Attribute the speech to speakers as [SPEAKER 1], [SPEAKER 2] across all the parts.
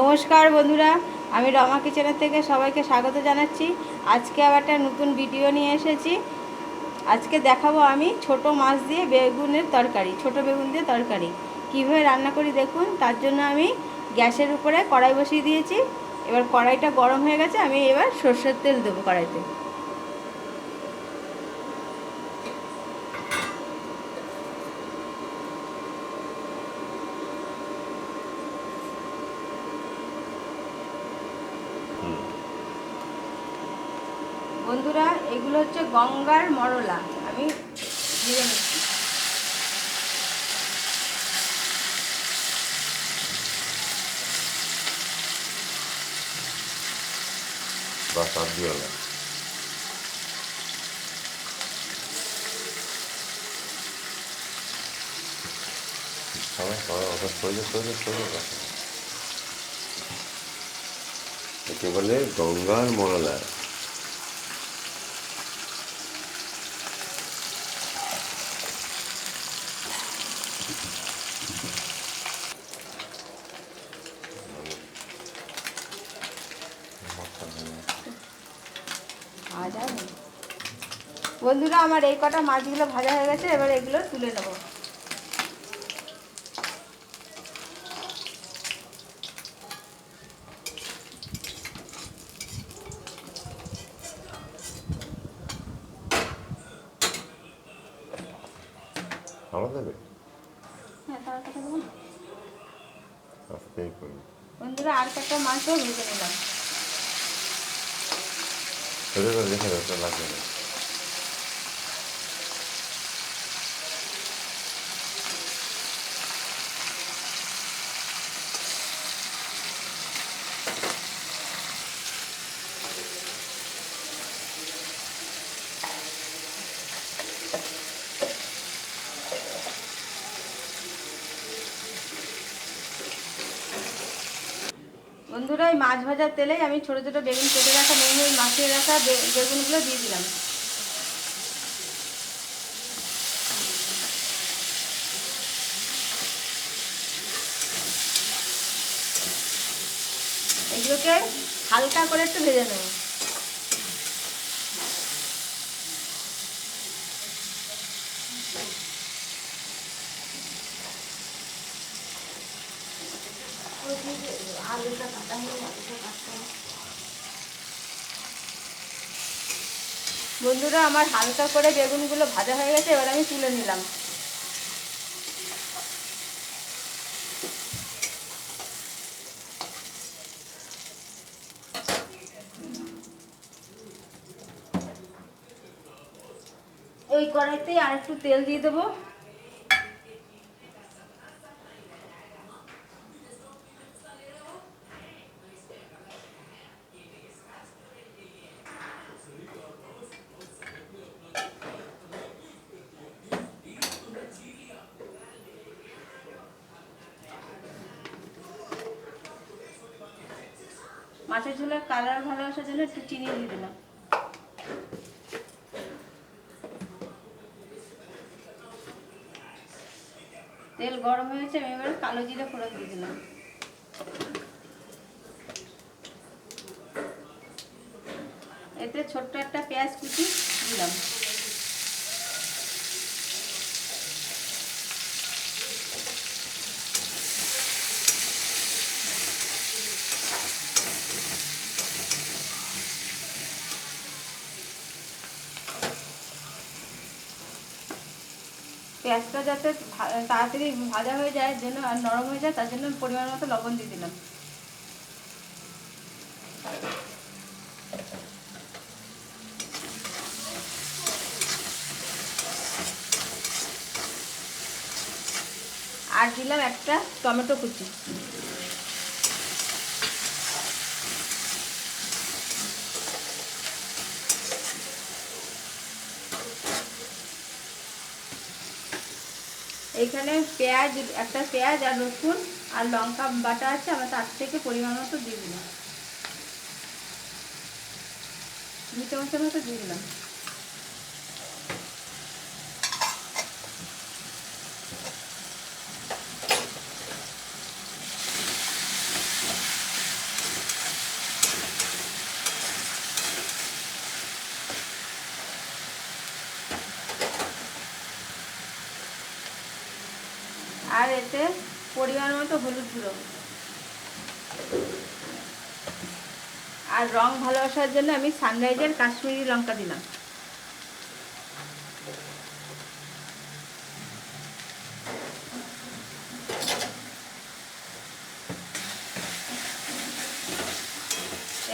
[SPEAKER 1] নমস্কার বন্ধুরা, আমি রমা কিচেনের থেকে সবাইকে স্বাগত জানাচ্ছি। আজকে আবার একটা নতুন ভিডিও নিয়ে এসেছি। আজকে দেখাবো আমি ছোট মাছ দিয়ে বেগুনের তরকারি, ছোট বেগুন দিয়ে তরকারি কীভাবে রান্না করি দেখুন। তার জন্য আমি গ্যাসের উপরে কড়াই বসিয়ে দিয়েছি। এবার কড়াইটা গরম হয়ে গেছে, আমি এবার সর্ষের তেল দেবো কড়াইতে। বন্ধুরা, এগুলো হচ্ছে গঙ্গার মরলা, আমি দিয়ে নিচ্ছি।
[SPEAKER 2] বাস আর দিও না। একে বলে গঙ্গার মরলা।
[SPEAKER 1] বন্ধুরা, আমার এই কটা মাছগুলো ভাজা হয়ে গেছে, এবার এগুলো তুলে নেব।
[SPEAKER 2] আমার দেবে
[SPEAKER 1] হ্যাঁ, তার কথা বলুন।
[SPEAKER 2] আস্তেই করি।
[SPEAKER 1] বন্ধুরা, আর কটা মাছও ভেজে নিলাম।
[SPEAKER 2] রেখে দাও, লাগবে না।
[SPEAKER 1] বন্ধুরা, এই মাছ ভাজার তেলেই আমি ছোটো ছোটো বেগুন কেটে রাখা, মাখিয়ে রাখা বেগুনগুলো দিয়ে দিলাম। এগুলোকে হালকা করে একটু ভেজে নেব। বন্ধুরা, আমার হালকা করে বেগুনগুলো ভাজা হয়ে গেছে, এবার আমি তুলে নিলাম। ওই কড়াইতেই আর একটু তেল দিয়ে দেবো। মাছের ঝোলের কালার ভালো আসার জন্য একটু চিনি দিয়ে দিলাম। তেল গরম হয়েছে, আমি এবার কালো জিরে ফোড়ন দিয়ে দিলাম। এতে ছোট্ট একটা পেঁয়াজ কুচি দিলাম। পেঁয়াজটা যাতে তাড়াতাড়ি ভাজা হয়ে যায়, জন্য আর নরম হয়ে যায়, তার জন্য পরিমাণ মতো লবণ দিয়ে দিলাম। আর দিলাম একটা টমেটো কুচি। এখানে একটা পেঁয়াজ আর রসুন আর লঙ্কা বাটা আছে, আমরা তার থেকে পরিমাণ মতো দিয়ে দিলাম, 2 চামচের মতো দিয়ে দিলাম। আর এতে পরিমাণ মতো হলুদ গুঁড়ো, আর রং ভালো আসার জন্য আমি সানরাইজের কাশ্মীরি লঙ্কা দিলাম।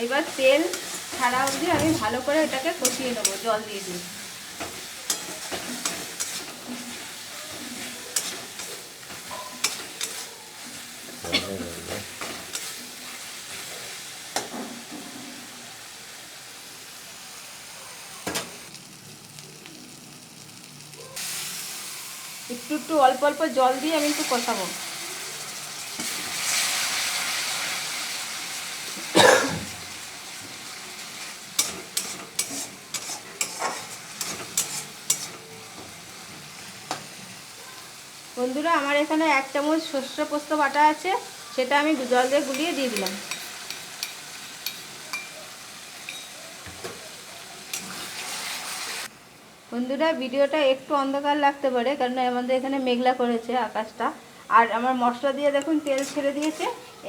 [SPEAKER 1] এইবার তেল ছাড়া অবধি আমি ভালো করে এটাকে কষিয়ে নেবো জল দিয়ে দিয়ে। একটু একটু অল্প অল্প জল দিয়ে আমি একটু কষাবো। বন্ধুরা, আমার এখানে 1 চামচ সর্ষে পোস্ত বাটা আছে, সেটা আমি জল দিয়ে গুলিয়ে দিয়ে দিলাম। বন্ধুরা, ভিডিওটা একটু অন্ধকার লাগতে পারে, কারণ আমাদের এখানে মেঘলা করেছে আকাশটা। আর আমার মশলা দিয়ে দেখুন তেল ছেড়ে দিয়েছে।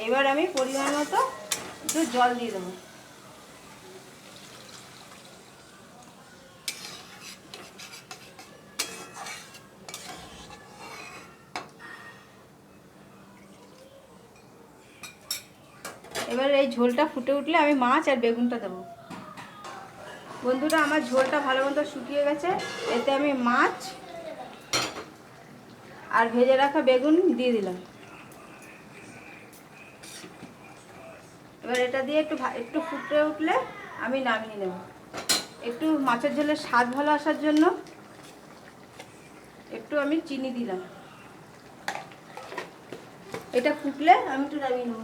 [SPEAKER 1] এবার আমি পরিমাণ মতো একটু জল দিয়ে দেবো। এবার এই ঝোলটা ফুটে উঠলে আমি মাছ আর বেগুনটা দেবো। বন্ধুরা, আমার ঝোলটা ভালো মতো শুকিয়ে গেছে। এতে আমি মাছ আর ভেজে রাখা বেগুন দিয়ে দিলাম। এবার এটা দিয়ে একটু ফুটে উঠলে আমি নামিয়ে নেব। একটু মাছের ঝোলের স্বাদ ভালো আসার জন্য একটু আমি চিনি দিলাম। এটা ফুটলে আমি একটু নামিয়ে নেব।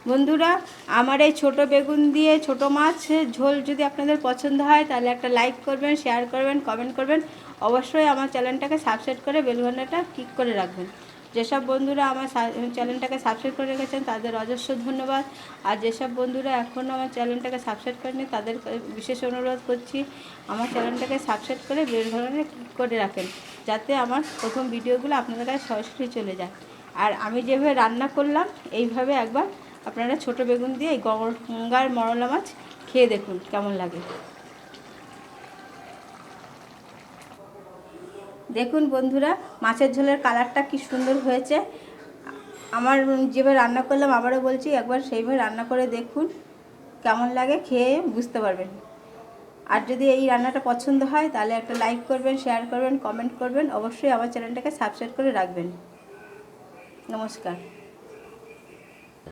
[SPEAKER 1] বন্ধুরা, আমার এই ছোটো বেগুন দিয়ে ছোটো মাছের ঝোল যদি আপনাদের পছন্দ হয়, তাহলে একটা লাইক করবেন, শেয়ার করবেন, কমেন্ট করবেন। অবশ্যই আমার চ্যানেলটাকে সাবস্ক্রাইব করে বেল ঘন্টাটা ক্লিক করে রাখবেন। যেসব বন্ধুরা আমার চ্যানেলটাকে সাবস্ক্রাইব করে রেখেছেন তাদের অজস্র ধন্যবাদ। আর যেসব বন্ধুরা এখনও আমার চ্যানেলটাকে সাবস্ক্রাইব করেনি, তাদের বিশেষ অনুরোধ করছি আমার চ্যানেলটাকে সাবস্ক্রাইব করে বেল ঘন্টাটা ক্লিক করে রাখেন, যাতে আমার প্রথম ভিডিওগুলো আপনাদের কাছে সরাসরি চলে যায়। আর আমি যেভাবে রান্না করলাম, এইভাবে একবার আপনারা ছোটো বেগুন দিয়ে এই গঙ্গার মরলা মাছ খেয়ে দেখুন কেমন লাগে। দেখুন বন্ধুরা, মাছের ঝোলের কালারটা কি সুন্দর হয়েছে। আমার যেভাবে রান্না করলাম আবারও বলছি, একবার সেইভাবে রান্না করে দেখুন, কেমন লাগে খেয়ে বুঝতে পারবেন। আর যদি এই রান্নাটা পছন্দ হয়, তাহলে একটা লাইক করবেন, শেয়ার করবেন, কমেন্ট করবেন। অবশ্যই আমার চ্যানেলটাকে সাবস্ক্রাইব করে রাখবেন। নমস্কার।